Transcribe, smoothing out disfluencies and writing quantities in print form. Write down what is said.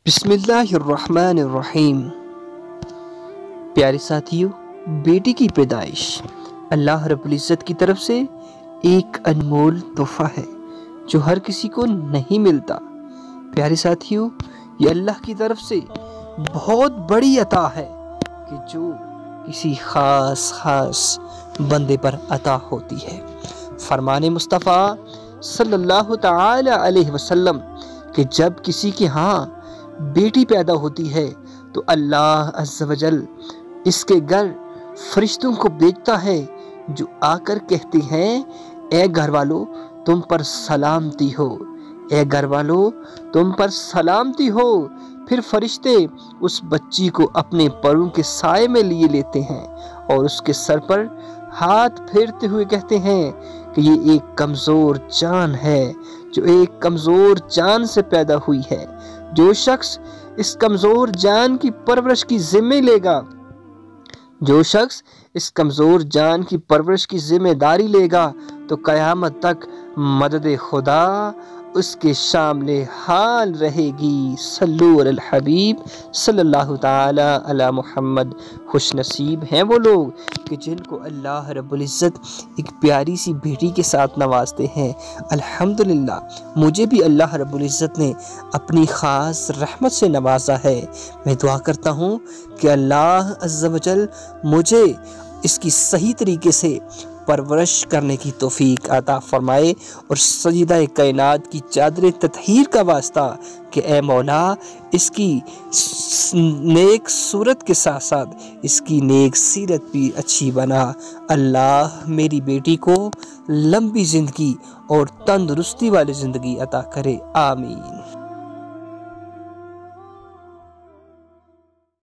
बिस्मिल्लाहिर्रहमानिर्रहीम। प्यारे साथियों, बेटी की पैदाइश अल्लाह रब्बुल इज़्ज़त की तरफ से एक अनमोल तोहफा है जो हर किसी को नहीं मिलता। प्यारे साथियों, ये अल्लाह की तरफ से बहुत बड़ी अता है कि जो किसी खास बंदे पर अता होती है। फरमाने मुस्तफ़ा सल्लल्लाहु ताला अलैहि वसल्लम कि जब किसी के यहाँ बेटी पैदा होती है तो अल्लाह अज़्ज़ व जल इसके घर फरिश्तों को भेजता है जो आकर कहते हैं, ए घर वालों तुम पर सलामती हो, ए घर वालों तुम पर सलामती हो। फिर फरिश्ते उस बच्ची को अपने परों के साए में लिए लेते हैं और उसके सर पर हाथ फेरते हुए कहते हैं कि ये एक कमज़ोर जान है जो एक कमज़ोर जान से पैदा हुई है। जो शख्स इस कमज़ोर जान की परवरिश की ज़िम्मे लेगा, जो शख्स इस कमज़ोर जान की परवरिश की ज़िम्मेदारी लेगा तो क़यामत तक मदद खुदा उसके शामिल हाल रहेगी। सल्लु अलल हबीब सल्लल्लाहु ताला अला मुहम्मद। खुशनसीब हैं वो लोग कि जिनको अल्लाह रब्बुल इज़्ज़त एक प्यारी सी बेटी के साथ नवाजते हैं। अल्हम्दुलिल्लाह, मुझे भी अल्लाह रब्बुल इज़्ज़त ने अपनी ख़ास रहमत से नवाजा है। मैं दुआ करता हूँ कि अल्लाह अज़्ज़ व जल मुझे इसकी सही तरीके से परवरिश करने की तौफीक अता फरमाए और सजीदा कायनात की चादर तत्हीर का वास्ता कि ए मौला इसकी नेक सूरत के साथ साथ इसकी नेक सीरत भी अच्छी बना। अल्लाह मेरी बेटी को लंबी ज़िंदगी और तंदुरुस्ती वाली ज़िंदगी अता करे। आमीन।